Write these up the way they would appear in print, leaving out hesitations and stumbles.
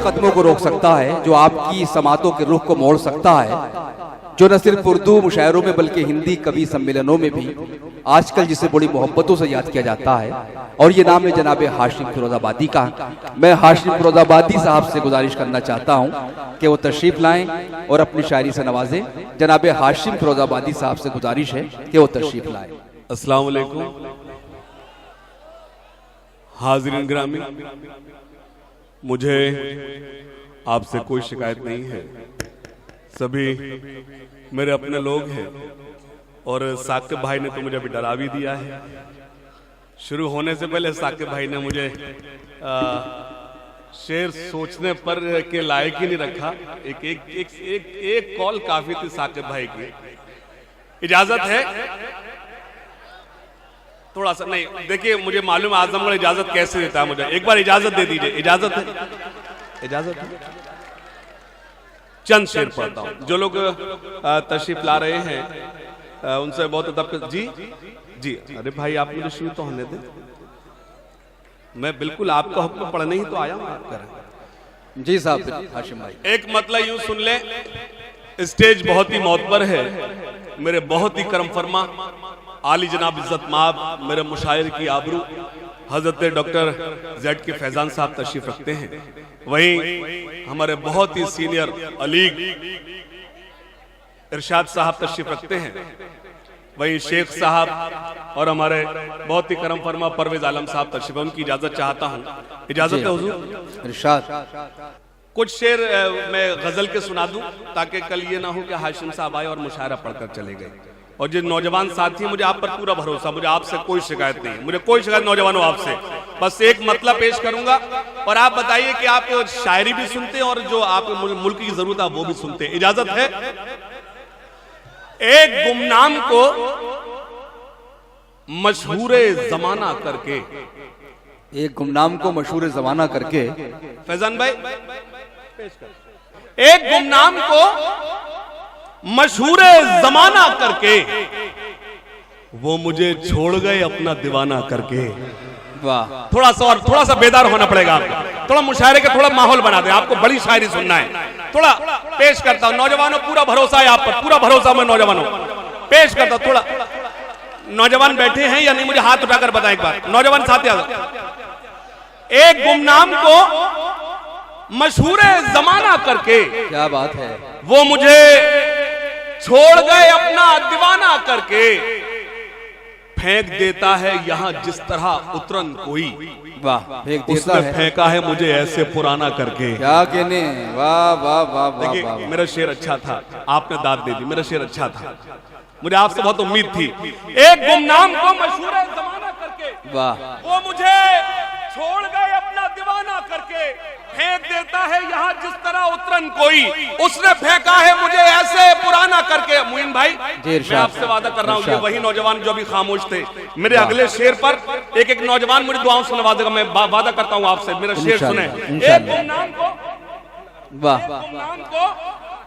कदमों को रोक सकता है, जो आपकी समातों के रुख को मोड़ सकता है, जो न सिर्फ उर्दू मुशायरों में बल्कि हिंदी कवि सम्मेलनों में भी आजकल जिसे बड़ी मोहब्बतों से याद किया जाता है, और ये नाम है जनाब हाशिम फिरोजाबादी का। मैं हाशिम फिरोजाबादी साहब से गुजारिश करना चाहता हूँ कि वो तशरीफ लाएं और अपनी शायरी से नवाजें। जनाब हाशिम फिरोजाबादी साहब से गुजारिश है कि वो तशरीफ लाएं। अस्सलाम वालेकुम हाज़रीन गिरामी, मुझे आपसे कोई शिकायत नहीं है, सभी मेरे अपने लोग हैं और साकिब भाई ने तो मुझे अभी डरा भी दिया है। शुरू होने से पहले साकिब भाई ने मुझे शेर सोचने पर के लायक ही नहीं रखा। एक कॉल काफी थी साकिब भाई की। इजाजत है थोड़ा सा? नहीं, देखिए मुझे मालूम है आजमगढ़ इजाजत कैसे देता है मुझे। एक बार इजाजत दे दीजिए। इजाजत है? इजाजत है? चंद शेर पढ़ता हूं। जो लोग तशरीफ ला रहे हैं उनसे बहुत अदब। जी जी, अरे भाई आप मुझे शुरू तो होने दें, मैं बिल्कुल आपका हुक्म पढ़ने ही तो आया हूं। आप करें जी साहब। हाशिम भाई, एक मतलब यूं सुन ले, स्टेज बहुत ही मोतबर है, मेरे बहुत ही करम फरमा आली जनाब इज्जत माब मेरे मुशायर की आबरू हजरत डॉक्टर जेड के फैजान साहब तशरीफ रखते हैं। वहीं हमारे बहुत ही सीनियर अलीग इरशाद साहब तशरीफ रखते हैं। वहीं शेख साहब और हमारे बहुत ही करम फरमा परवेज आलम साहब तशरीफ। उनकी इजाजत चाहता हूँ। इजाजत है हुजूर? इरशाद। कुछ शेर मैं गजल के सुना दूं ताकि कल ये ना हो कि हाशिम साहब आए और मुशायरा पढ़कर चले गए। और जो नौजवान साथी, मुझे आप पर पूरा भरोसा, मुझे आपसे कोई शिकायत नहीं, मुझे कोई शिकायत नौजवानों आपसे। बस एक मतलब पेश करूंगा और आप बताइए कि आप शायरी भी सुनते हैं और जो आप मुल्क की जरूरत है वो भी सुनते हैं। इजाजत है? एक गुमनाम को मशहूरे जमाना करके, एक गुमनाम को मशहूर जमाना करके, फैजान भाई एक गुमनाम को मशहूर जमाना करके वो मुझे छोड़ गए अपना दीवाना करके। वाह, थोड़ा सा बेदार होना पड़ेगा आपको, थोड़ा मुशायरे का थोड़ा माहौल बना दे। आपको बड़ी शायरी सुनना है, थोड़ा पेश करता हूं। नौजवानों पूरा भरोसा है आप पर, पूरा भरोसा मैं नौजवानों पेश करता हूं। थोड़ा नौजवान बैठे हैं या नहीं मुझे हाथ उठाकर बताएं एक बार। नौजवान साथी, एक गुमनाम को मशहूर जमाना करके, क्या बात है, वो मुझे छोड़ गए अपना दीवाना करके। फेंक देता है यहाँ जिस तरह उतरन कोई, वाह, फेंक देता उसने है, फेंका है मुझे ऐसे पुराना करके। क्या कहने, वाह वाह वाह वाह वाह। मेरा शेर अच्छा था, आपने दाद दे दी, मेरा शेर अच्छा था, मुझे आपसे बहुत उम्मीद थी। एक गुमनाम को मशहूर जमाना करके, वाह, वो मुझे छोड़ गए अपना दीवाना करके। फेंक देता है यहाँ जिस तरह उतरन कोई, उसने फेंका है मुझे ऐसे पुराना करके। मुइन भाई, मैं आपसे वादा कर रहा हूँ, ये वही नौजवान जो अभी खामोश थे, मेरे अगले शेर पर एक एक नौजवान मुझे दुआओं से नवाजेगा। मैं वादा करता हूँ आपसे, मेरा शेर सुने। एक गुमनाम को, वाह,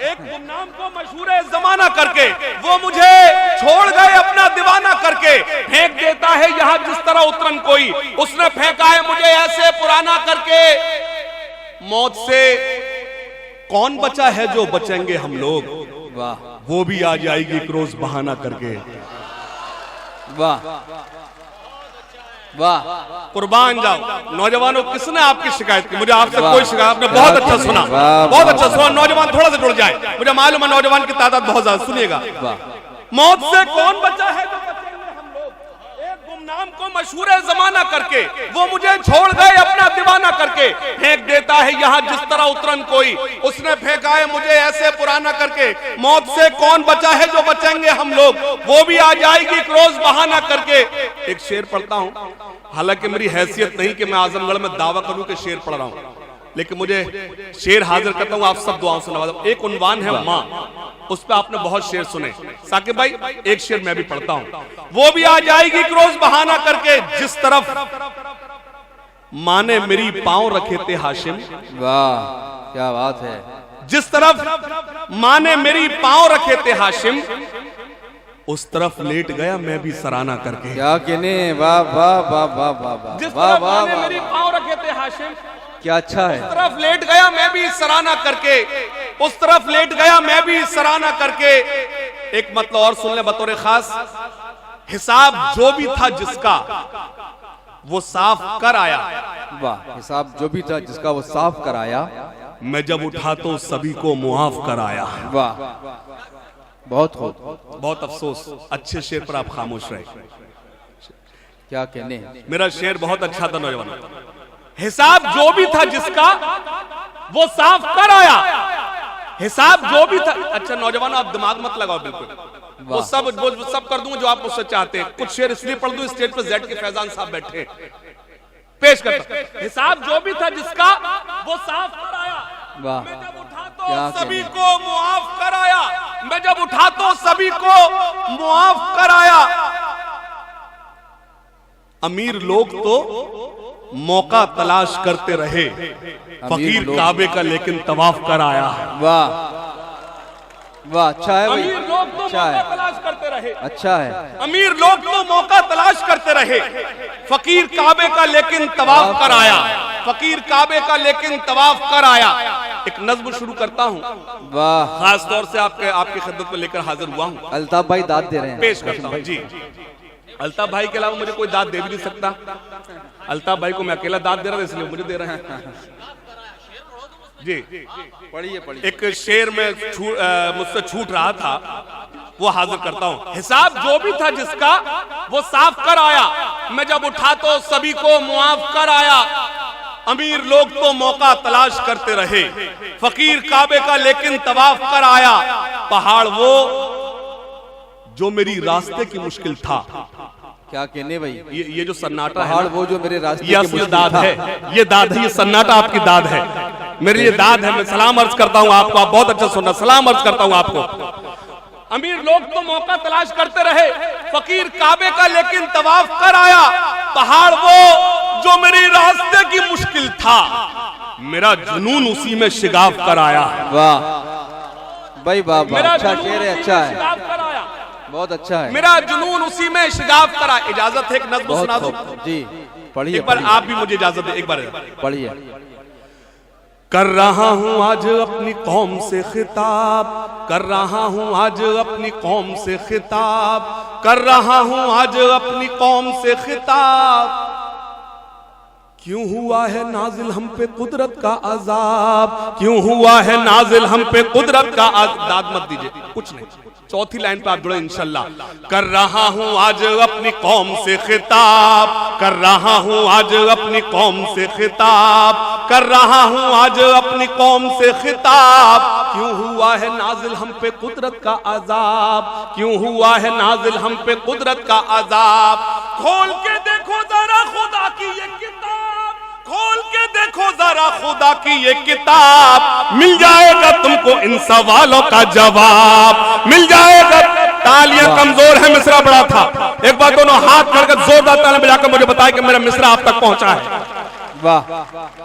एक गुमनाम को मशहूर जमाना करके, वो मुझे छोड़ गए अपना दीवाना करके। फेंक देता है यहाँ जिस तरह उतरन कोई, उसने फेंका है मुझे ऐसे पुराना करके। मौत से कौन बचा है जो बचेंगे हम लोग, वाह, वो भी आ जाएगी एक रोज बहाना करके। वाह वाह, कुर्बान जाओ नौजवानों, किसने आपकी शिकायत की? मुझे आपसे कोई शिकायत, आपने बहुत अच्छा सुना, बहुत अच्छा सुना। नौजवान थोड़ा सा जुड़ जाए, मुझे मालूम है नौजवान की तादाद बहुत ज्यादा। सुनिएगा, मौत से कौन बचा है जो बचेंगे हम लोग, एक गुमनाम को मशहूर जमाना करके, वो मुझे छोड़ गए अपना दीवाना करके। फेंक देता है यहाँ जिस तरह उतरन कोई, उसने फेंका है मुझे ऐसे पुराना करके। मौत से कौन बचा है जो बचेंगे हम लोग, वो भी आ जाएगी एक रोज बहाना करके। एक शेर पढ़ता हूं, हालांकि मेरी हैसियत नहीं कि मैं आजमगढ़ में दावा करूं कि शेर पढ़ रहा हूं, लेकिन मुझे शेर हाजिर करता हूं, आप सब दुआओं से नवाजो। एक उन्वान है माँ, उस पर आपने बहुत शेर सुने। साकिब भाई, एक शेर मैं भी पढ़ता हूं। वो भी आ जाएगी रोज बहाना करके, जिस तरफ माँ ने मेरी पांव रखे थे हाशिम, वाह, क्या बात है, जिस तरफ माँ ने मेरी पांव रखे थे हाशिम, उस तरफ लेट गया मैं भी सराहना करके। क्या कहने, वाह वाह वाह वाह वाह वाह, जिस तरफ माँ ने मेरी पांव रखे थे हाशिम, क्या अच्छा है। उस तरफ लेट गया मैं भी सराहना करके, उस तरफ लेट गया मैं भी सराहना करके। एक मतलब और सुन ले बतौर खास, हिसाब जो भी था जिसका वो साफ कर आया। वाह, हिसाब जो भी था जिसका वो साफ कर आया। मैं जब उठा तो सभी को मुआफ कर आया। वाह, बहुत खूब। बहुत अफसोस, अच्छे शेर पर आप खामोश रहे। क्या कहने। मेरा शेर बहुत अच्छा था नौजवान। हिसाब जो भी था जिसका वो साफ कर आया। हिसाब जो भी था। अच्छा नौजवान, आप दिमाग मत लगाओ बिल्कुल, वो सब कर दूंगा जो आप मुझसे चाहते हैं। कुछ शेर इसलिए पढ़ दूं, स्टेज पे जेड के फैजान साहब बैठे, पेश करता। हिसाब जो भी था जिसका वो साफ कर आया। वाह, मैं जब उठा तो सभी को मुआफ कर आया। मैं जब उठा तो सभी को मुआफ कर आया। अमीर लोग तो मौका तलाश करते रहे, फकीर काबे का लेकिन तवाफ कर आया है। वाह वाह, अच्छा है भाई, अमीर लोग तो अच्छा मौका है, तलाश करते रहे। अच्छा है। अमीर लोग तो मौका तलाश करते रहे, फकीर काबे का लेकिन तवाफ कर आया। फकीर काबे का लेकिन तवाफ कर आया। एक नज्म शुरू करता हूँ, वाह, खास तौर से आपकी खिदमत में लेकर हाजिर हुआ हूँ। अल्ताफ भाई दाद दे रहे हैं, पेश करता हूँ जी। अल्ताफ भाई के अलावा मुझे कोई दाद दे भी नहीं सकता। अल्ताफ भाई को मैं अकेला दाद दे रहा था, इसलिए मुझे दे रहे हैं जी। पढ़िए पढ़िए। एक शेर में मुझसे छूट रहा था, वो हाजिर करता हूं। हिसाब जो भी था जिसका वो साफ कर आया। मैं जब उठा तो सभी को मुआफ कर आया। अमीर लोग तो मौका तलाश करते रहे, फकीर काबे का लेकिन तवाफ कर आया। पहाड़ वो जो मेरी रास्ते की मुश्किल था। क्या कहने भाई, ये जो सन्नाटा है, पहाड़ वो जो मेरे रास्ते ये असली दाद है, ये दाद है, ये सन्नाटा आपकी दाद है, मेरे लिए दाद है। मैं सलाम अर्ज करता हूं आपको, आप बहुत अच्छा सुनना, सलाम अर्ज करता हूं आपको। अमीर लोग तो मौका तलाश करते रहे, फकीर काबे का लेकिन तवाफ कर आया। पहाड़ वो जो मेरी रास्ते की मुश्किल था, मेरा जुनून उसी में शिगाफ कर आया। वाह भाई वाह, अच्छा शेर है, अच्छा है, बहुत अच्छा है। मेरा जुनून उसी में शिगाफ करा। इजाजत है एक नज़्म सुना दूं जी, पढ़िए। एक बार आप भी मुझे इजाजत दे, एक बार पढ़िए। कर रहा हूं आज अपनी कौम से खिताब, कर रहा हूं आज अपनी कौम से खिताब, कर रहा हूं आज अपनी कौम से खिताब। क्यों हुआ है नाजिल हम पे कुदरत का अजाब, क्यों हुआ है नाजिल हम पे कुदरत का अजाब। दाद मत दीजिए, कुछ नहीं, चौथी लाइन पे आप जुड़े इंशाल्लाह। कर रहा हूं आज अपनी कौम से खिताब, कर रहा हूं आज अपनी कौम से खिताब, कर रहा हूं आज अपनी कौम से खिताब। क्यों हुआ है नाजिल हम पे कुदरत का अजाब, क्यों हुआ है नाजिल हम पे कुदरत का अजाब। खोल के देखो जरा खुदा की ये किताब, खोल के देखो जरा खुदा की ये किताब, मिल जाएगा तुमको इन सवालों का जवाब, मिल जाएगा। तालियां कमजोर है, मिसरा बड़ा था। एक बार दोनों हाथ करके जोरदार तालियां बजाकर मुझे बताया कि मेरा मिसरा आप तक पहुंचा है। वाह,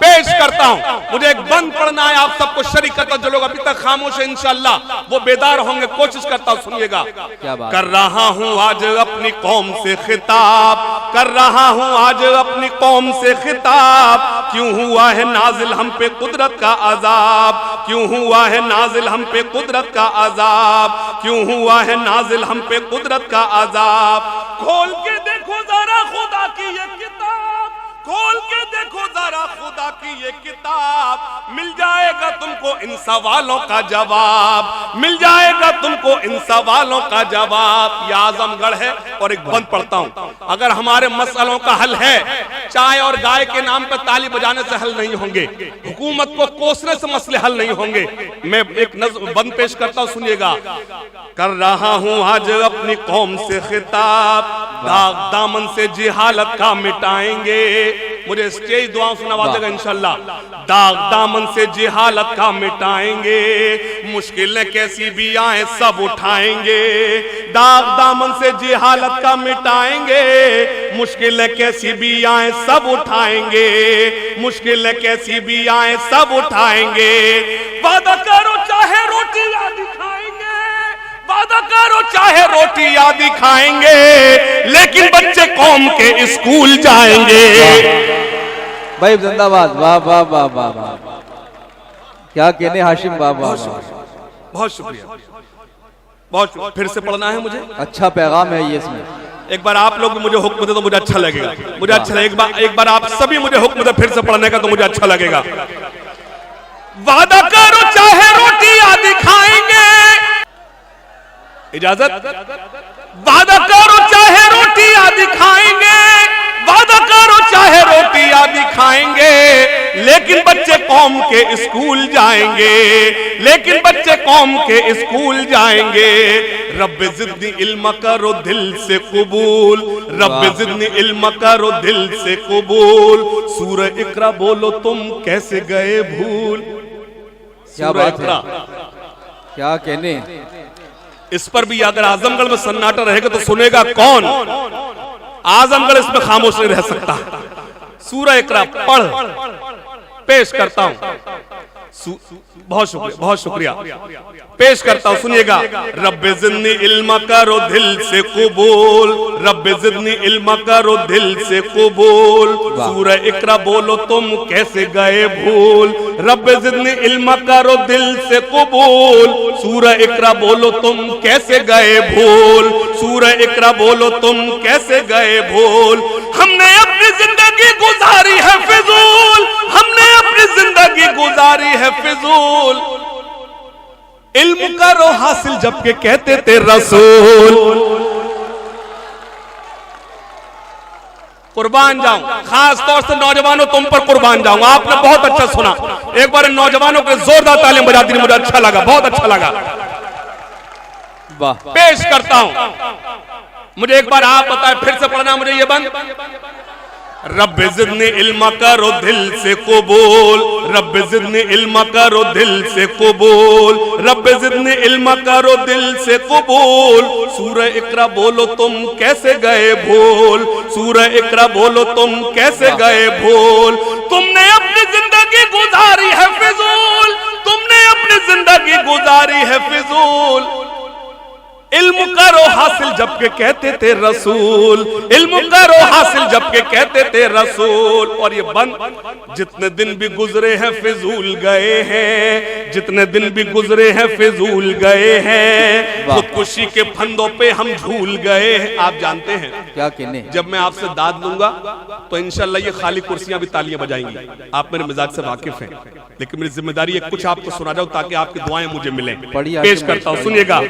पेश करता हूं। मुझे एक बंद पढ़ना है, आप सबको शरीक करता। जो लोग अभी तक खामोश है इंशाअल्लाह वो बेदार होंगे, कोशिश करता हूं, सुनिएगा। क्या बात। कर रहा हूं आज अपनी कौम से खिताब, कर रहा हूं आज अपनी कौम से खिताब। क्यों हुआ है नाजिल हम पे कुदरत का अजाब, क्यों हुआ है नाजिल हम पे कुदरत का अजाब, क्यों हुआ है नाजिल हम पे कुदरत का अजाब। खोल के देखो जरा खुदा की ये किताब, खोल के देखो जरा खुदा की ये किताब, मिल जाएगा तुमको इन सवालों का जवाब, मिल जाएगा तुमको इन सवालों का जवाब। ये आजमगढ़ है। और एक बंद पढ़ता हूं, अगर हमारे मसलों का हल है, चाय और गाय के नाम पर ताली बजाने से हल नहीं होंगे, हुकूमत को कोसने से मसले हल नहीं होंगे। मैं एक नज़्म बंद पेश करता हूं, सुनिएगा। कर रहा हूं आज अपनी कौम से खिताब, दाग दामन से जिहालत का मिटाएंगे। मुझे स्टेज दुआओं से नवाजेगा इंशाल्लाह। दाग दामन से जिहालत का मिटाएंगे, मुश्किलें कैसी भी आए सब उठाएंगे। दाग दामन से जिहालत का मिटाएंगे, मुश्किलें कैसी भी आए सब उठाएंगे, मुश्किलें कैसी भी आए सब उठाएंगे। वादा करो चाहे रोटियां दिखाएंगे, वादा करो चाहे रोटियां दिखाएंगे, लेकिन बच्चे कौम के स्कूल जाएंगे। भाई जिंदाबाद, वाह वाह वाह वाह वाह, क्या कहने हाशिम, वाह वाह वाह, बहुत शुक्रिया, बहुत शुक्रिया। फिर से पढ़ना है मुझे, अच्छा पैगाम है ये इसमें। एक बार आप लोग मुझे हुक्म दे तो मुझे अच्छा लगेगा, मुझे अच्छा लगेगा। एक बार आप सभी मुझे हुक्म दे फिर से पढ़ने का तो मुझे अच्छा लगेगा। वादा करो चाहे रोटी आदि खाएंगे, इजाजत, वादा करो चाहे रोटी आदि खाएंगे, वादा करो चाहे रोटी आदि खाएंगे, लेकिन बच्चे कौम के स्कूल जाएंगे, लेकिन बच्चे कौम के स्कूल जाएंगे। रब्बे जिद्नी इल्म करो दिल से कबूल, रब्बे जिद्नी इल्म करो दिल से कबूल। सूरह इकरा बोलो तुम कैसे गए भूल। क्या बात है, क्या कहने। इस पर भी अगर आजमगढ़ में सन्नाटा रहेगा तो सुनेगा कौन। आजमगढ़ इसमें खामोश नहीं रह सकता। सूरह इकरा पढ़ पेश करता हूं, बहुत शुक्रिया, बहुत शुक्रिया, पेश करता हूं, सुनिएगा। रब्बे जिद्नी इल्म करो दिल से कबूल, रब्बे जिद्नी इल्म करो दिल से कबूल। सूरह इकरा बोलो तुम कैसे गए भूल, रब्बे जिद्नी इल्म करो दिल से कबूल। सूरह इकरा बोलो तुम कैसे गए भूल, सूरह इकरा बोलो तुम कैसे गए भूल। हमने अपनी जिंदगी गुजारी है फिजूल, हमने अपनी जिंदगी गुजारी है फिजूल। इल्म करो हासिल जबकि कहते थे रसूल। कुर्बान जाऊं, खास तौर से नौजवानों तुम पर कुर्बान जाऊं। आपने बहुत अच्छा सुना, एक बार इन नौजवानों के जोरदार तालियां बजा दी, मुझे अच्छा लगा, बहुत अच्छा लगा। वाह, पेश करता हूं, मुझे एक बार आप बताएं, फिर से पढ़ना मुझे ये बंद। रब्बे जिद्नी इल्म करो दिल से कबूल, रब्बे जिद्नी इल्म करो दिल से कबूल, रब्बे जिद्नी इल्म करो दिल से कबूल। सूरह इकरा बोलो तुम कैसे गए भूल, सूरह इकरा बोलो तुम कैसे गए भूल। तुमने अपनी जिंदगी गुजारी है फिजूल, तुमने अपनी जिंदगी गुजारी है फिजूल। इल्म करो हासिल जबकि कहते थे रसूल, इल्म करो हासिल जबकि कहते थे रसूल। और ये बंद, जितने दिन भी गुजरे हैं फिजूल गए हैं, जितने दिन भी गुजरे हैं फिजूल गए हैं। खुदकुशी के फंदों पे हम झूल गए हैं। आप जानते हैं क्या कहने, जब मैं आपसे दाद लूंगा तो इंशाल्लाह ये खाली कुर्सियां भी तालियां बजाएंगी। आप मेरे मिजाज से वाकिफ हैं, लेकिन मेरी जिम्मेदारी है कुछ आपको सुना जाऊं ताकि आपकी दुआएं मुझे मिलें। पेश करता हूं, सुनिएगा।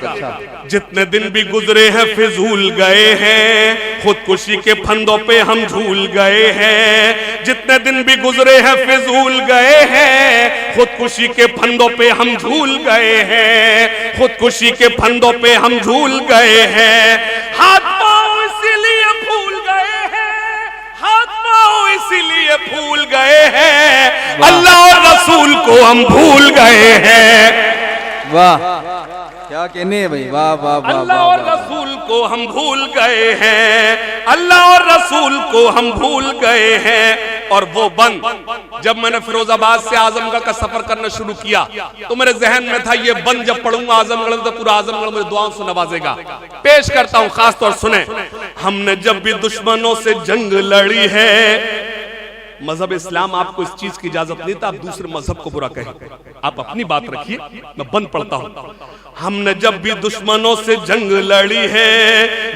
जितने दिन भी गुजरे हैं फिजूल गए हैं, खुदकुशी के फंदों पे हम झूल गए हैं। जितने दिन भी गुजरे हैं फिजूल गए हैं, खुदकुशी के फंदों पे हम झूल गए हैं, खुदकुशी के फंदों पे हम झूल गए हैं। हाथ पांव इसीलिए फूल गए हैं, हाथ पांव इसीलिए फूल गए हैं, अल्लाह और रसूल को हम भूल गए हैं। वाह, क्या कहने भाई, वाह वाह वाह, अल्लाह और रसूल को हम भूल गए हैं, अल्लाह और रसूल को हम भूल गए हैं। और वो बंद, जब मैंने फिरोजाबाद से आजमगढ़ का सफर करना शुरू किया तो मेरे जहन में था ये बंद जब पढ़ूंगा आजमगढ़ तो पूरा आजमगढ़ मुझे दुआओं से नवाजेगा। पेश करता हूं, खास तौर सुने। हमने जब भी दुश्मनों से जंग लड़ी है, मजहब इस्लाम आपको इस चीज की इजाजत नहीं था आप दूसरे मजहब को बुरा कहें, आप अपनी बात रखिए। मैं बंद पढ़ता हूं। हमने जब भी दुश्मनों से जंग लड़ी है,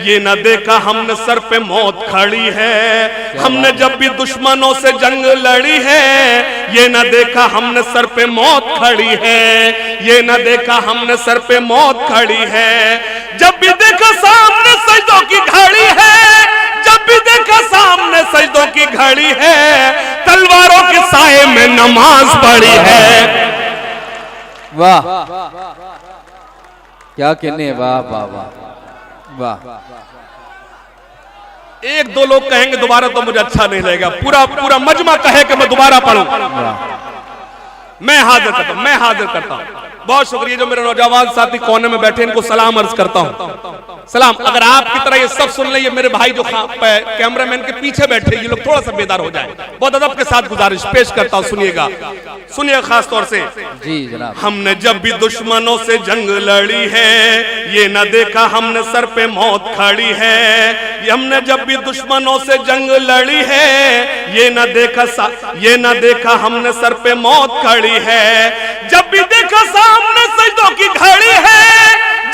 ये न देखा हमने सर पे मौत खड़ी है। हमने जब भी दुश्मनों से जंग लड़ी है, ये न देखा हमने सर पे मौत खड़ी है, ये न देखा हमने सर पे मौत खड़ी है। जब भी देखा सामने सजदों की घड़ी है, जब भी देखा सामने सजदों की घड़ी है, तलवारों के साए में नमाज पढ़ी है। वाह, क्या कहने, वाह वाह वाह वाह। एक दो लोग कहेंगे दोबारा तो मुझे अच्छा नहीं लगेगा, पूरा पूरा मजमा कहे कि मैं दोबारा पढ़ूं। मैं हाजिर करता हूं, मैं हाजिर करता हूं। बहुत शुक्रिया। जो मेरे नौजवान साथी कोने में बैठे इनको सलाम अर्ज करता हूँ। सलाम। अगर आपकी तरह ये सब सुन ले, मेरे भाई जो कैमरामैन के पीछे बैठे ये लोग थोड़ा सा बेदार हो जाए। बहुत अदब के साथ गुजारिश पेश करता हूँ, सुनिएगा, सुनिए खास तौर से। जी जनाब। हमने जब भी दुश्मनों से जंग लड़ी है, ये न देखा हमने सर पे मौत खड़ी है। हमने जब भी दुश्मनों से जंग लड़ी है, ये न देखा हमने सर पे मौत खड़ी है। जब भी देखा सामने सजदों की घड़ी है,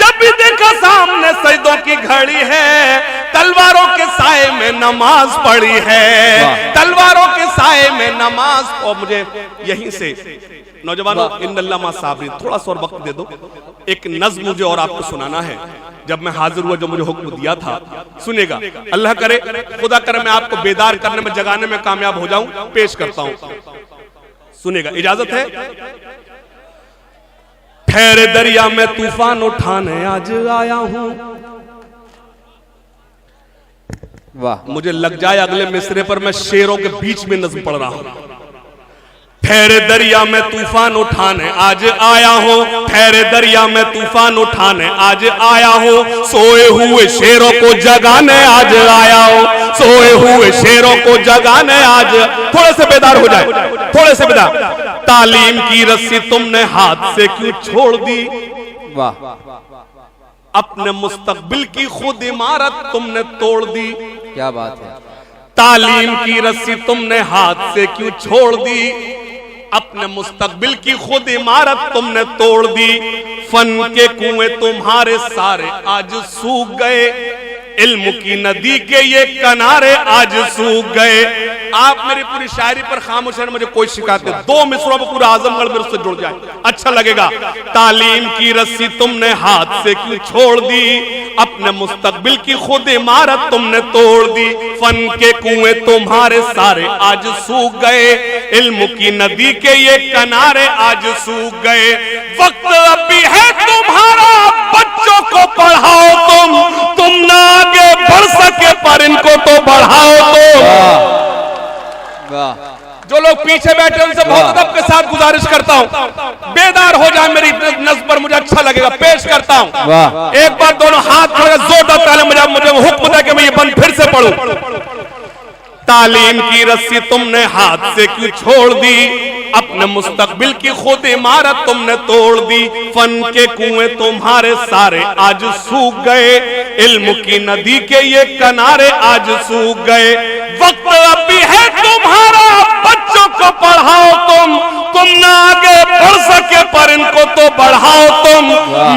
जब भी देखा सामने सजदों की घड़ी है, तलवारों के साए में नमाज पढ़ी है, तलवारों के साए में नमाज। और मुझे यहीं से नौजवानों, इन्नल्लाह मा साबरीन, थोड़ा सा और वक्त दे दो। एक नज़्म मुझे और आपको सुनाना है। जब मैं हाजिर हुआ, जो मुझे हुक्म दिया था, सुनेगा। अल्लाह करे, खुदा करे मैं आपको बेदार करने में, जगाने में कामयाब हो जाऊं। पेश करता हूं, सुनेगा, इजाजत है। ठहरे दरिया में तूफान उठाने आज आया हूं। वाह। मुझे लग जाए अगले मिसरे पर मैं शेरों के बीच में नज़्म पढ़ रहा हूं। ठहरे दरिया में तूफान उठाने आज आया हूँ, ठहरे दरिया में तूफान उठाने आज आया हूँ। सोए हुए शेरों को जगाने आज आया हूँ, सोए हुए शेरों को जगाने आज। थोड़े से बेदार हो जाए, थोड़े से बेदार। तालीम की रस्सी तुमने हाथ से क्यों छोड़ दी, वाह। अपने मुस्तकबिल की खुद इमारत तुमने तोड़ दी। क्या बात है। तालीम की रस्सी तुमने हाथ से क्यों छोड़ दी, अपने मुस्तकबिल की खुद इमारत तुमने तोड़ दी। फन के कुएं तुम्हारे सारे आज सूख गए, इल्म की नदी के ये किनारे आज सूख गए। आप मेरी पूरी शायरी पर खामोश हैं, मुझे कोई शिकायत नहीं। 2 मिसरों में पूरा आजमगढ़ मेरे से जुड़ जाए, अच्छा लगेगा। तालीम की रस्सी तुमने हाथ से क्यों छोड़ दी, अपने मुस्तकबिल की खुद इमारत तुमने तोड़ दी। फन के कुएं तुम्हारे सारे आज सूख गए, इल्म की नदी के ये किनारे आज सूख गए। वक्त अभी है तुम्हारा, बच्चों को पढ़ाओ तुम ना आगे बढ़ सके पर इनको तो बढ़ाओ तुम। जो लोग पीछे बैठे उनसे बहुत अदब के साथ गुजारिश करता हूँ, बेदार हो जाए मेरी नज़्म पर, मुझे अच्छा लगेगा। पेश करता हूँ, एक बार दोनों हाथ खड़े जोरदार ताली। मुझे हुक्म था कि मैं ये बंद फिर से पढ़ूं। तालीम की रस्सी तुमने हाथ से क्यों छोड़ दी, अपने मुस्तकबिल की खुद इमारत तुमने तोड़ दी। फन के कुएं तुम्हारे सारे आज सूख गए, इल्म की नदी के ये किनारे आज सूख गए। वक्त अभी है तुम्हारा, बच्चों को पढ़ाओ तुम ना आगे बढ़ सके पर इनको तो बढ़ाओ तुम।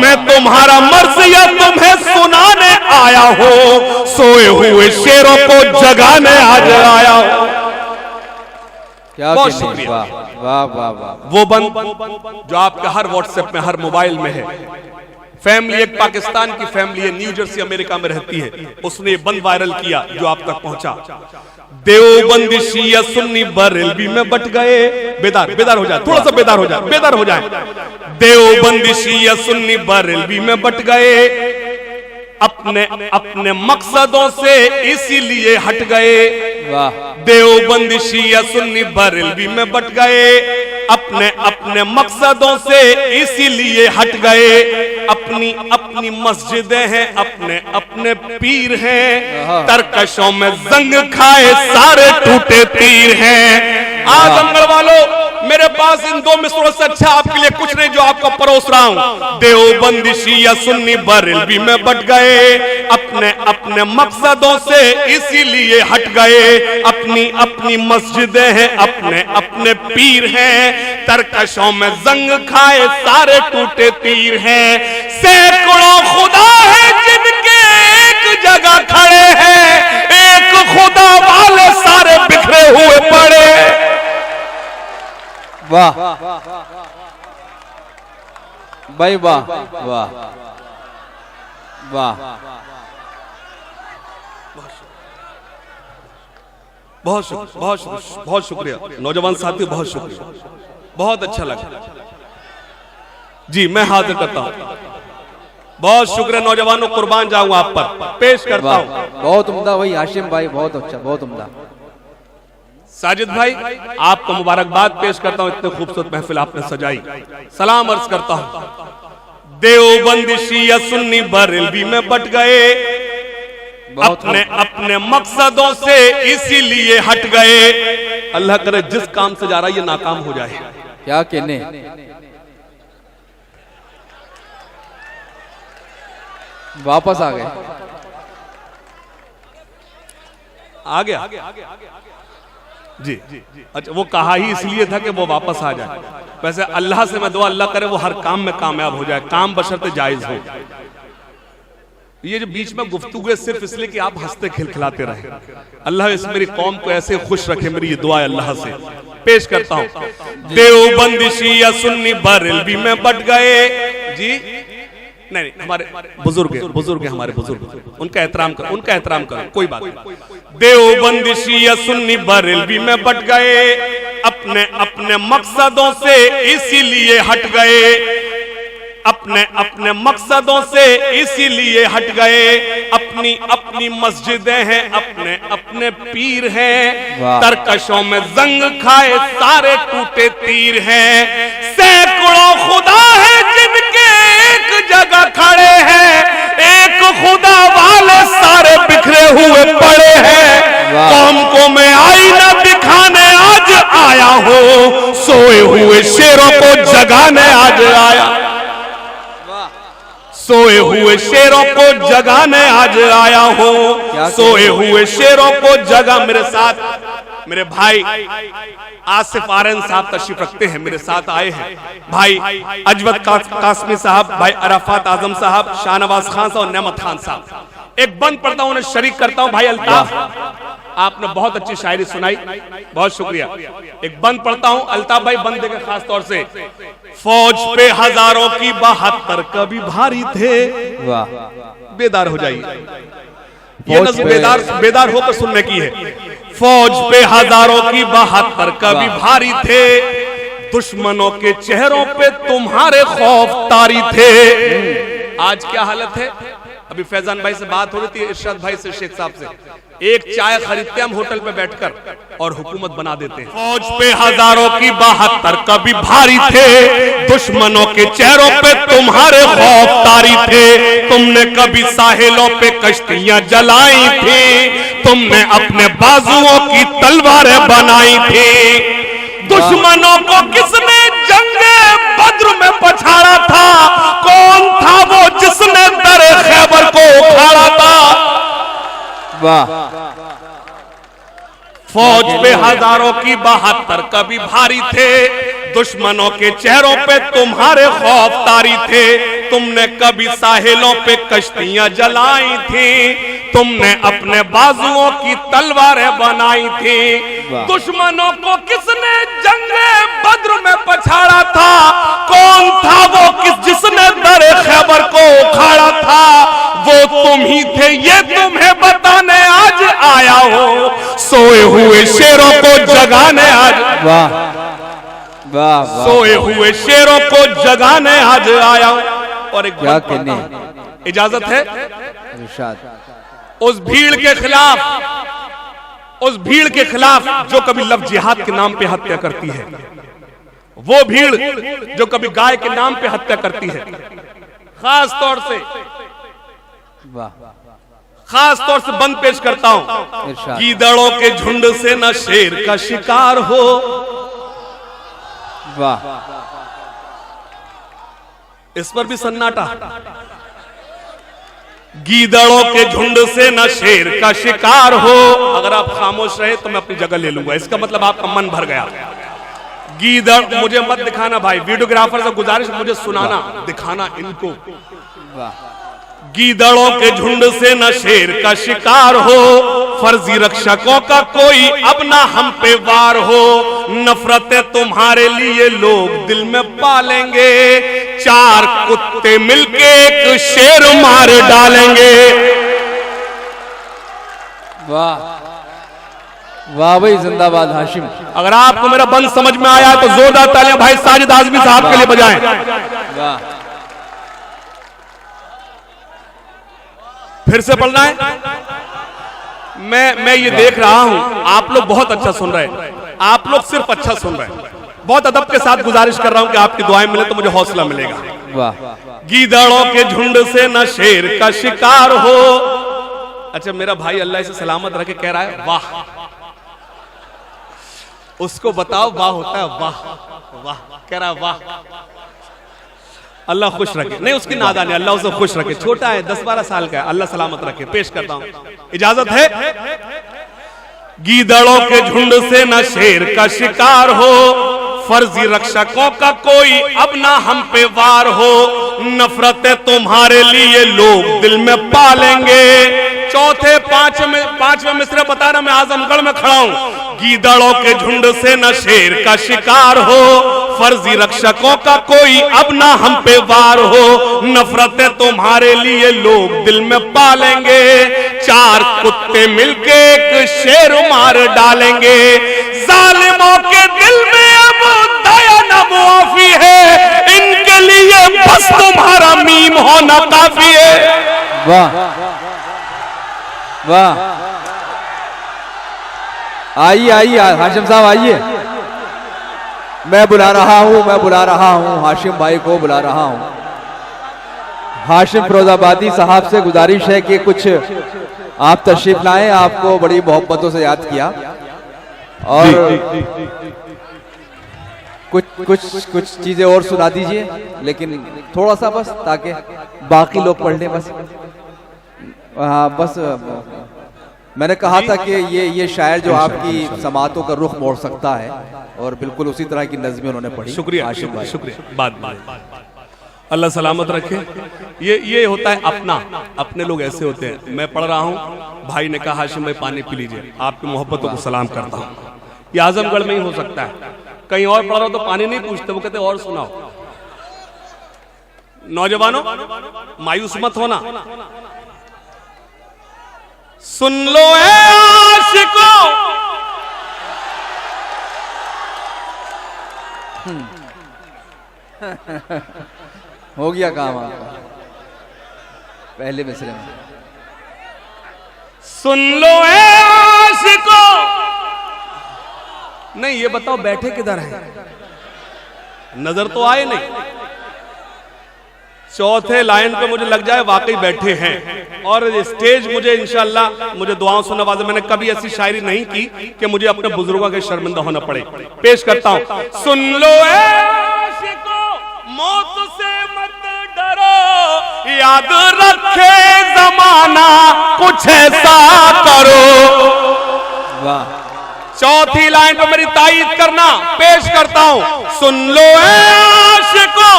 मैं तुम्हारा मर्ज़िया तुम्हें सुनाने आया हूँ, सोए हुए शेरों को जगाने आज आया हूँ। बहुत शुक्रिया। वाह वाह वाह। वो बंद जो आपके हर व्हाट्सएप में, हर मोबाइल में है। फैमिली, एक पाकिस्तान की फैमिली है, न्यू जर्सी अमेरिका में रहती है, उसने बंद वायरल किया जो आप तक पहुंचा। देवबंदी शिया सुन्नी बरेलवी में बट गए। बेदार हो जाए, थोड़ा सा बेदार हो जाए। देवबंदी शिया सुन्नी बरेलवी में बट गए, अपने मकसदों से इसीलिए हट गए। देवबंदी शिया सुन्नी बरेलवी में बट गए, अपने मकसदों से इसीलिए हट गए। अपनी मस्जिदें हैं, अपने पीर हैं, तरकशों में जंग खाए सारे टूटे तीर हैं। आजमगढ़ वालों, मेरे पास इन 2 मिसरों से अच्छा आपके लिए कुछ नहीं जो आपको परोस रहा हूं। देवबंदी शिया सुन्नी बरेलवी में बट गए, अपने मकसदों से इसीलिए हट गए। अपनी मस्जिदें हैं, अपने पीर हैं, तरकशों में जंग खाए सारे टूटे तीर हैं। सैकड़ों खुदा है जिनके एक जगह खड़े हैं, एक खुदा वाले सारे बिखरे हुए पड़े। वाह भाई वाह वाह वाह। बहुत शुक्रिया नौजवान साथी, बहुत शुक्रिया, बहुत अच्छा लगा जी। मैं हाजिर करता हूँ, बहुत शुक्रिया नौजवानों, कुर्बान जाऊंगा आप पर। पेश करता हूँ, बहुत उम्दा भाई हाशिम भाई, बहुत अच्छा, बहुत उम्दा। साजिद भाई आपको मुबारकबाद पेश करता हूं, इतने खूबसूरत महफिल आपने सजाई। सलाम अर्ज करता हूं। देवबंद शिया सुन्नी बरेलवी में बट गए, अपने अपने मकसदों से इसीलिए हट गए। अल्लाह करे जिस काम से जा रहा है ये नाकाम हो जाए। क्या कहने, वापस आ गए। आ गया जी। अच्छा, वो कहा ही इसलिए था कि वो वापस आ जाए। वैसे अल्लाह से मैं दुआ अल्लाह करे वो हर काम में कामयाब हो जाए, काम बशर्ते जायज हो। ये जो बीच में गुफ्तगू है सिर्फ इसलिए कि आप हंसते खिलखिलाते रहे। अल्लाह इस मेरी कौम को ऐसे खुश रखे, मेरी ये दुआ है अल्लाह से। पेश करता हूं। देवबंद शिया सुन्नी बरेलवी में बट गए जी। नहीं, हमारे बुजुर्ग है हमारे बुजुर्ग, उनका एहतराम करो, कोई बात नहीं। देवबंद शिया सुन्नी बरेलवी में बट गए, अपने अपने मकसदों से इसीलिए हट गए, अपने अपने मकसदों से इसीलिए हट गए। अपनी अपनी मस्जिदें हैं, अपने अपने पीर हैं, तरकशों में जंग खाए सारे टूटे तीर हैं। सैकड़ों खुदा है जिनके एक जगह खड़े हैं, एक खुदा वाले सारे बिखरे हुए पड़े हैं। कौम को मैं आईना दिखाने आज आया हूँ, सोए हुए शेरों को जगाने आज आया, सोए हुए शेरों को जगाने आज आया हूँ, सोए हुए शेरों को जगा। मेरे साथ मेरे भाई आसिफ आर्यन साहब तशरीफ रखते हैं, मेरे साथ आए हैं भाई अजवद कासमी साहब, भाई अराफात आजम साहब, शाहनवाज खान साहब और नेमत खान साहब। एक बंद पढ़ता हूं, उन्हें शरीक करता हूं। भाई अल्ताफ, आपने बहुत अच्छी शायरी सुनाई, बहुत शुक्रिया। एक बंद पढ़ता हूं, अल्ताफ भाई बंद देकर खास तौर से। फौज पे हजारों की 72 कभी भारी थे। वाह, बेदार हो जाइए, ये नज़्म बेदार होकर सुनने की है। फौज पे हजारों की 72 कभी भारी थे, दुश्मनों के चेहरों पे तुम्हारे खौफ तारी थे। आज क्या हालत है? अभी फैजान भाई से बात हो रही थी, इरशाद भाई से, शेख साहब से। एक चाय खरीदते हम होटल पे बैठकर और हुकूमत बना देते हैं। फौज पे हजारों की 72 कभी भारी थे, दुश्मनों के चेहरों पे तुम्हारे खौफ तारी थे। तुमने कभी साहिलों पे कश्तियां जलाई थी, तुमने अपने बाजुओं की तलवारें बनाई थी। दुश्मनों को किसने जंगे बद्र में पछाड़ा था? कौन था वो जिसने दरे खैबर को उखाड़ा था? वाह। फौज पे हजारों की 72 कभी भारी थे, दुश्मनों के चेहरों पे तुम्हारे खौफ तारी थे। तुमने कभी साहिलों पे कश्तियां जलाई थी, तुमने अपने बाजुओं की तलवारें बनाई थी। दुश्मनों को किसने जंगे बद्र में पछाड़ा था? कौन था वो जिसने दरे खैबर को उखाड़ा था? वो तुम ही थे, ये तुम्हें बताने आज आया हो, सोए हुए शेरों को जगाने आज। वाह वाह, सोए हुए शेरों को जगाने आज आया हूं। और एक क्या कहने, इजाजत है इरशाद। उस भीड़ के खिलाफ जो कभी लफ्ज़ जिहाद के नाम पे हत्या करती है, वो भीड़ जो कभी गाय के नाम पे हत्या करती है, खास तौर से बंद पेश करता हूं। गीदड़ों के झुंड से न शेर का शिकार हो। वाह, इस पर भी सन्नाटा। गीदड़ों के झुंड से न शेर का शिकार हो। अगर आप खामोश रहे तो मैं अपनी जगह ले लूंगा, इसका मतलब आपका मन भर गया। गीदड़, मुझे मत दिखाना भाई, वीडियोग्राफर से गुजारिश, मुझे सुनाना, दिखाना इनको। गीदड़ों के झुंड से न शेर का शिकार हो, फर्जी रक्षकों का कोई अब ना हम पे वार हो। नफरतें तुम्हारे लिए लोग दिल में पालेंगे, 4 कुत्ते मिलके एक शेर मार डालेंगे। वाह वाह भाई, जिंदाबाद हाशिम। अगर आपको मेरा बंद समझ में आया तो जोरदार तालियां भाई साजिद आजमी साहब के लिए बजाएं। वाह, फिर से पढ़ना है, मैं ये देख रहा हूं आप लोग बहुत अच्छा सुन रहे हैं, आप लोग सिर्फ अच्छा सुन रहे हैं। बहुत अदब के साथ गुजारिश कर रहा हूं कि आपकी दुआएं मिले तो मुझे हौसला मिलेगा। वाह। गीदड़ों के झुंड से न शेर का शिकार हो। अच्छा मेरा भाई अल्लाह इसे सलामत रखे कह रहा है वाह, उसको बताओ वाह होता है वाह, वाह कह रहा है वाह। अल्लाह खुश रखे, नहीं उसकी नादानी, अल्लाह उसे खुश रखे, छोटा है 10-12 साल का है, अल्लाह सलामत रखे। पेश करता हूं, इजाजत है। गीदड़ों के झुंड से न शेर का शिकार हो, फर्जी रक्षकों का कोई अब ना हम पे वार हो, नफरतें तुम्हारे लिए लोग दिल में पालेंगे। चौथे पांचवें मिसरे बता रहा मैं आजमगढ़ में खड़ा हूं। गीदड़ों के झुंड से न शेर का शिकार हो, फर्जी रक्षकों का कोई अब ना हम पे वार हो, नफरतें तुम्हारे लिए लोग दिल में पालेंगे। चार कुत्ते मिलके एक शेर मार डालेंगे, जालिमों के दिल में अब दया न मुआफी है, इनके लिए बस तुम्हारा मीम होना काफी है। वाह वाह। आइए आइए हाशिम साहब आइए, मैं बुला रहा हूं हाशिम भाई को बुला रहा हूं। हाशिम फिरोजाबादी साहब से गुजारिश है कि कुछ आप तशरीफ लाएं, आपको बड़ी मोहब्बतों से याद किया और कुछ चीजें और सुना दीजिए, लेकिन थोड़ा सा बस, ताकि बाकी लोग पढ़ लें बस। हाँ बस, मैंने कहा था कि ये शायर जो आपकी समातों का रुख मोड़ सकता है, और बिल्कुल उसी तरह की नज़्में उन्होंने पढ़ी। शुक्रिया शुक्रिया। बात अल्लाह सलामत रखे। ये होता है अपने लोग ऐसे होते हैं। मैं पढ़ रहा हूँ, भाई ने कहा हाशिम भाई पानी पी लीजिए, आपकी मोहब्बतों को सलाम करता हूँ। ये आजमगढ़ में ही हो सकता है, कहीं और पढ़ रहा हो तो पानी नहीं पूछते, वो कहते और सुनाओ। नौजवानों मायूस मत होना, सुन लो ऐ आशिकों, हो गया काम आपका पहले मिसरे में। सुन लो ऐ आशिकों, नहीं ये बताओ बैठे किधर हैं, नजर तो आए नहीं। चौथे लाइन पे मुझे लग जाए वाकई बैठे हैं, और स्टेज मुझे इंशाअल्लाह मुझे दुआओं से नवाजे। मैंने कभी ऐसी शायरी नहीं की कि मुझे अपने बुजुर्गों के शर्मिंदा होना पड़े। पेश करता हूं, सुन लो ऐ आशिकों, मौत से मत डरो, याद रखे जमाना कुछ ऐसा करो। वाह। चौथी लाइन पे मेरी तायीद करना। पेश करता हूं, सुन लो ऐ आशिकों,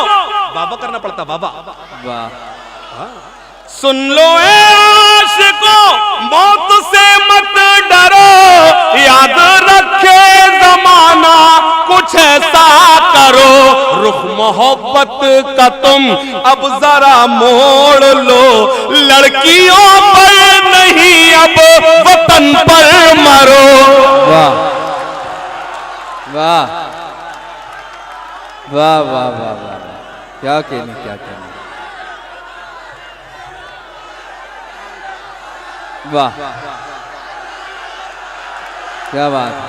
बाबा करना पड़ता बाबा। वाह। सुन लो ऐ आशिकों, मौत से मत डरो, याद रखे जमाना कुछ ऐसा करो, रुख मोहब्बत का तुम अब जरा मोड़ लो, लड़कियों पर नहीं अब वतन पर मरो। वाह वाह वाह वाह वाह वाह, क्या कहने क्या कहने। वाह क्या बात है।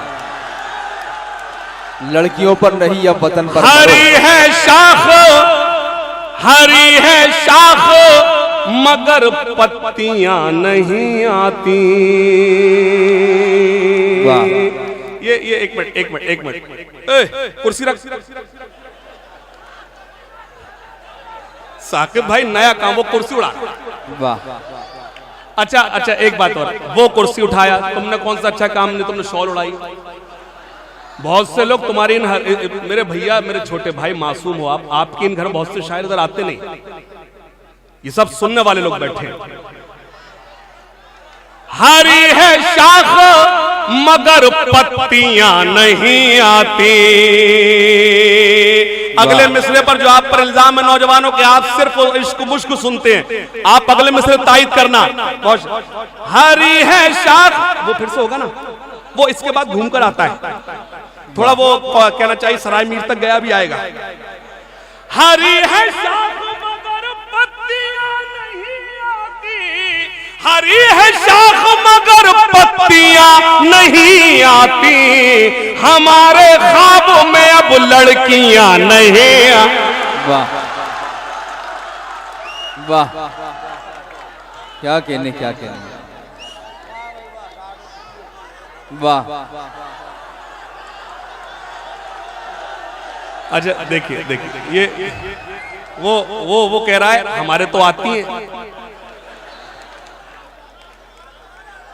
लड़कियों पर नहीं अब वतन पर। हरी है शाख, हरी है शाख, मगर पत्तियां नहीं आती। वाह। ये एक मिनट कुर्सी रख। साकिब भाई नया काम, वो कुर्सी उड़ा। वाह। अच्छा एक बात और, वो कुर्सी उठाया तुमने, कौन सा अच्छा काम नहीं, तुमने शॉल उड़ाई। बहुत से लोग तुम्हारी मेरे भैया, मेरे छोटे भाई मासूम हो आप, आपके इन घर में बहुत से शायर इधर आते नहीं, ये सब सुनने वाले लोग बैठे। हरी है शाख मगर पत्तियां नहीं आती। अगले मिसरे पर जो आप पर इल्जाम है नौजवानों के, आप सिर्फ इश्क मुश्क सुनते हैं, आप अगले मिसरे तायीद करना। हरी है शाख, वो फिर से होगा ना, वो इसके बाद घूम कर आता है, थोड़ा वो कहना चाहिए सराय मीर तक गया भी आएगा। हरी है शाख मगर पत्तियां नहीं आती, हरी है शाख मगर पत्तियां नहीं आती, हमारे ख्वाब में अब लड़कियां नहीं। वाह वाह, क्या कहने, क्या कहने, वाह। अच्छा देखिए देखिए, ये वो कह रहा है हमारे तो आती है।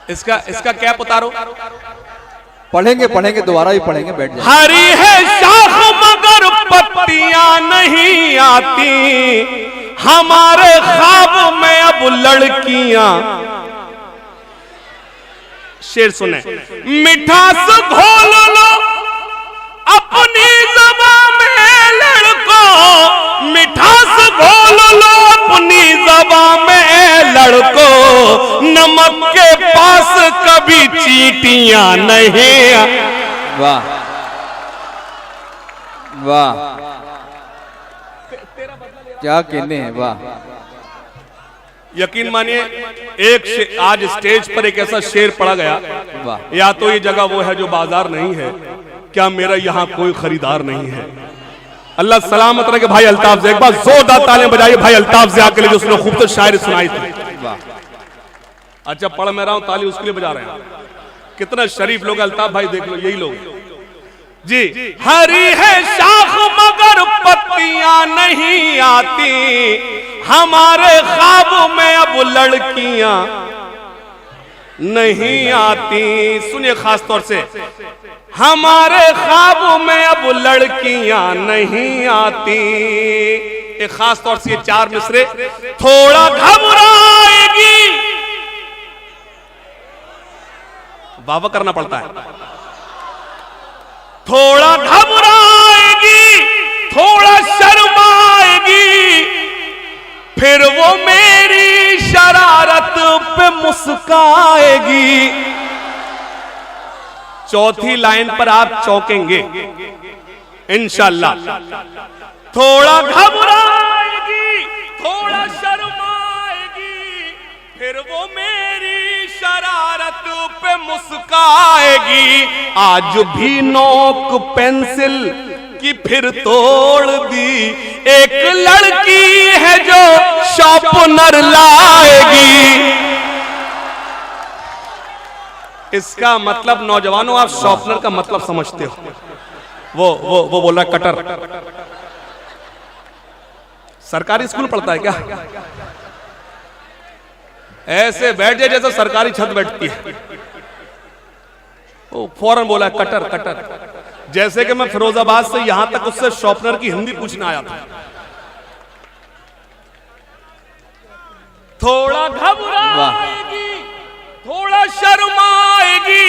इसका क्या उतारो? पढ़ेंगे पढ़ेंगे, दोबारा भी पढ़ेंगे, बैठ जाए। हरी है शाख मगर पत्तियां नहीं आती, हमारे ख्वाब में अब लड़कियां। शेर सुने। मिठास घोल लो अपनी ज़बान में लड़को, मिठास घोल लो अपनी ज़बान में लड़को, नमक के पास कभी चींटियां नहीं। वाह वाह, क्या कहने हैं, वाह। यकीन मानिए आज स्टेज पर एक ऐसा शेर पढ़ा गया, वाह। या तो ये जगह वो है जो बाजार नहीं है, क्या मेरा यहाँ कोई खरीदार नहीं है। अल्लाह सलामत रखे भाई अल्ताफ से, एक बार जोरदार तालियां बजाइए भाई अल्ताफ से आके लिए, जो उसने खूबसूरत शायरी सुनाई थी। वाह। अच्छा पढ़ मैं रहा हूं, ताली उसके लिए बजा रहे हैं। कितना शरीफ लोग अल्ताफ भाई, देख लो यही लोग जी। हरी है शाख मगर पत्तियां नहीं आती, हमारे ख्वाब में अब लड़कियां नहीं आती। सुनिए खास तौर से, हमारे ख्वाब में अब लड़कियां नहीं आती। एक खास तौर से ये चार मिसरे, थोड़ा घबराएगी, वावा करना पड़ता है। थोड़ा घबराएगी, थोड़ा शर्माएगी, फिर वो मेरी शरारत पे मुस्काएगी। चौथी लाइन पर आप चौंकेंगे इंशाअल्लाह। थोड़ा घबराएगी, थोड़ा शर्माएगी, फिर वो मेरी शरारत पे मुस्काएगी। आज भी नोक पेंसिल की फिर तोड़ दी, एक लड़की है जो शार्पनर लाएगी। इसका मतलब नौजवानों, आप शॉर्पनर का मतलब समझते हो? वो बोल रहा है कटर। सरकारी स्कूल पढ़ता है क्या? ऐसे बैठ जाए जैसे सरकारी छत बैठती है। वो फौरन बोला है कटर कटर, जैसे कि मैं फिरोजाबाद से यहां तक उससे शॉर्पनर की हिंदी पूछने आया था। थोड़ा घबराएगी, थोड़ा शर्माएगी,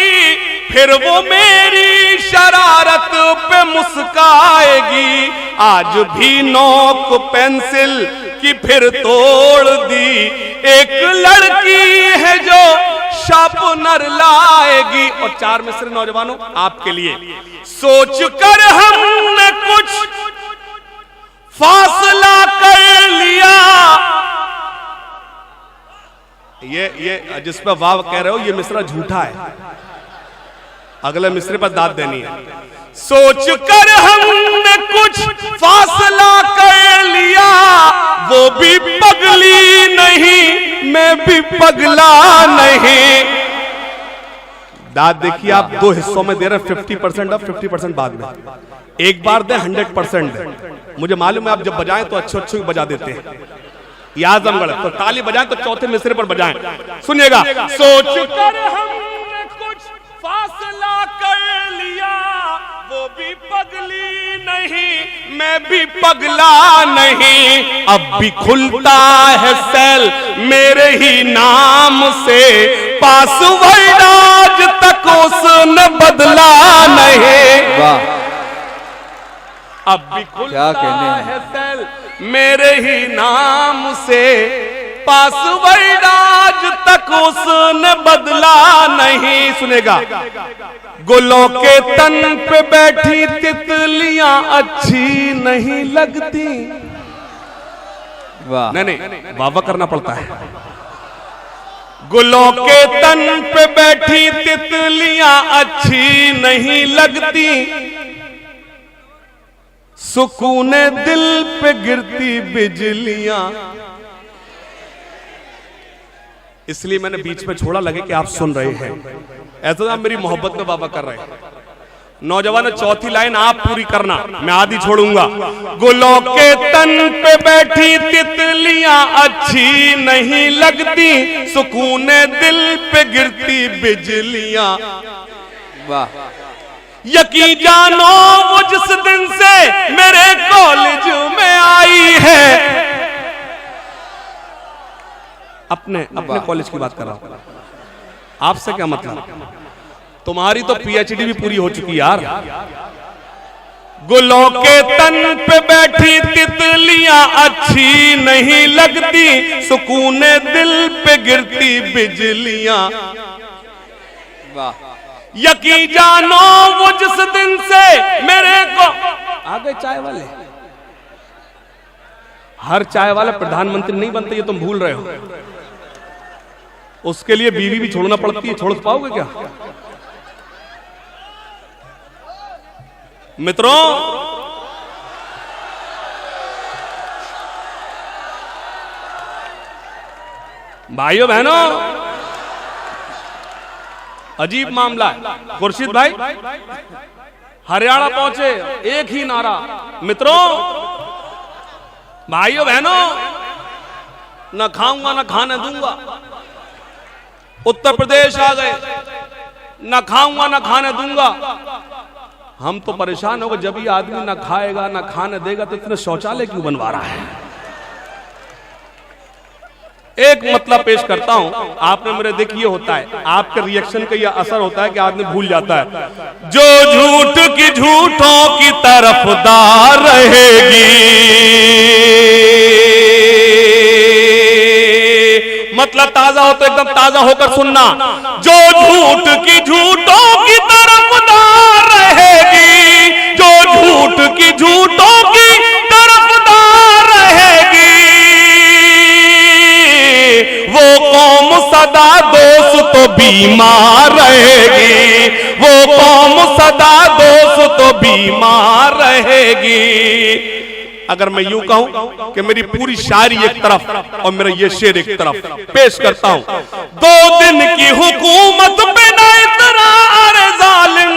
फिर वो मेरी शरारत पे मुस्काएगी। आज भी नोक पेंसिल की फिर तोड़ दी, एक लड़की है जो शार्पनर लाएगी। और चार मिसरे नौजवानों आपके लिए, सोच कर हमने कुछ फासला कर लिया। ये जिस पर वाव कह रहे हो, ये मिसरा झूठा है, अगले मिसरे पर दाद देनी है। सोच कर हमने कुछ फासला कर लिया, वो भी पगली नहीं, मैं भी पगला नहीं। दाद देखिए, आप दो हिस्सों में दे रहे, 50% अब 50% बाद में। एक बार दे 100% दे। मुझे मालूम है आप जब बजाएं तो अच्छे बजा देते हैं। आजमगढ़ तो ताली बजाएं तो चौथे मिसरे पर बजाएं। सुनिएगा। सोच कर हमने कुछ फासला कर लिया, वो भी पगली नहीं, मैं भी पगला नहीं। अब भी खुलता है सेल मेरे ही नाम से, पासवर्ड आज तक उसने बदला नहीं। वाह, अब भी खुलता है सेल मेरे ही नाम से, पासवर्ड आज तक उसने बदला नहीं। सुनेगा। गुलों के तन पे बैठी तितलियां अच्छी नहीं लगती। वाह, नहीं वावा करना पड़ता है। गुलों के तन पे बैठी तितलियां अच्छी नहीं लगती, सुकून दिल पे गिरती बिजलियां। इसलिए मैंने बीच में छोड़ा, लगे कि आप सुन रहे हैं, ऐसा आप मेरी मोहब्बत में बाबा कर रहे हैं। नौजवान, चौथी लाइन आप पूरी करना, मैं आधी छोड़ूंगा। गुलों के तन पे बैठी तितलियां अच्छी नहीं लगती, सुकून दिल पे गिरती बिजलियां। वाह। यकीन जानो वो जिस दिन से मेरे कॉलेज में आई है, अपने कॉलेज की बात कर रहा हूं, आपसे क्या मतलब? तुम्हारी तो पीएचडी भी पूरी हो चुकी यार। गुलों के तन पे बैठी तितलियां अच्छी नहीं लगती, सुकून दिल पे गिरती बिजलियां। वाह। यकीन जानो वो जिस दिन से मेरे को आ गए चाय वाले। हर चाय वाला प्रधानमंत्री नहीं बनते, ये तुम भूल रहे हो। उसके लिए बीवी भी छोड़ना पड़ती है, छोड़ पाओगे क्या मित्रों? भाइयों बहनों, अजीब मामला है। खुर्शीद भाई हरियाणा पहुंचे, एक ही नारा, मित्रों भाइयों बहनों, न खाऊंगा न खाने दूंगा। उत्तर प्रदेश आ गए, न खाऊंगा न खाने दूंगा। हम तो परेशान हो गए, जब ये आदमी ना खाएगा ना खाने देगा तो इतने शौचालय क्यों बनवा रहा है? एक मतलब पेश करता हूं, आपने मेरे देखिए होता है, आपके रिएक्शन का यह असर होता है कि आदमी भूल जाता है। जो झूठ की झूठों की तरफदार रहेगी, मतलब ताजा हो तो एकदम ताजा होकर सुनना। जो झूठ की झूठों की तरफदार रहेगी, जो झूठ की झूठों की तरफदार रहेगी, वो कौम सदा दोस्त तो बीमार रहेगी, वो कौम सदा दोस्त तो बीमार रहेगी। अगर मैं यूं कहूं कि मेरी पूरी शायरी एक तरफ और मेरा ये शेर एक तरफ, पेश करता हूं। 2 दिन की हुकूमत पे ना इतरार जालिम,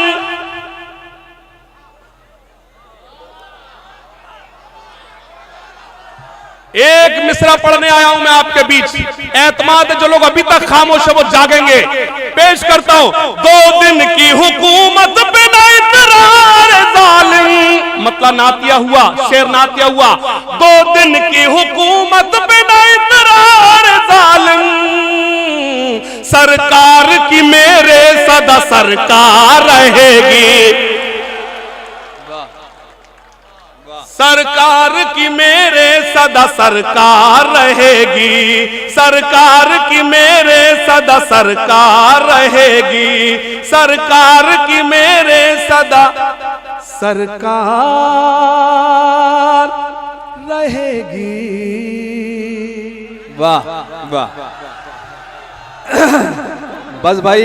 एक मिसरा पढ़ने आया हूं मैं आपके बीच, एतमाद है जो लोग अभी तक खामोश है वो जागेंगे। पेश करता हूं। 2 दिन की हुकूमत पे ना इतरार जालिम, मतलब नातिया हुआ, शेर नातिया हुआ। 2 दिन की हुकूमत पे ना इतरार जालिम, सरकार की मेरे सदा सरकार रहेगी, सरकार की मेरे सदा सरकार रहेगी, सरकार की मेरे सदा सरकार रहेगी, सरकार की मेरे सदा सरकार रहेगी। वाह वाह। बस भाई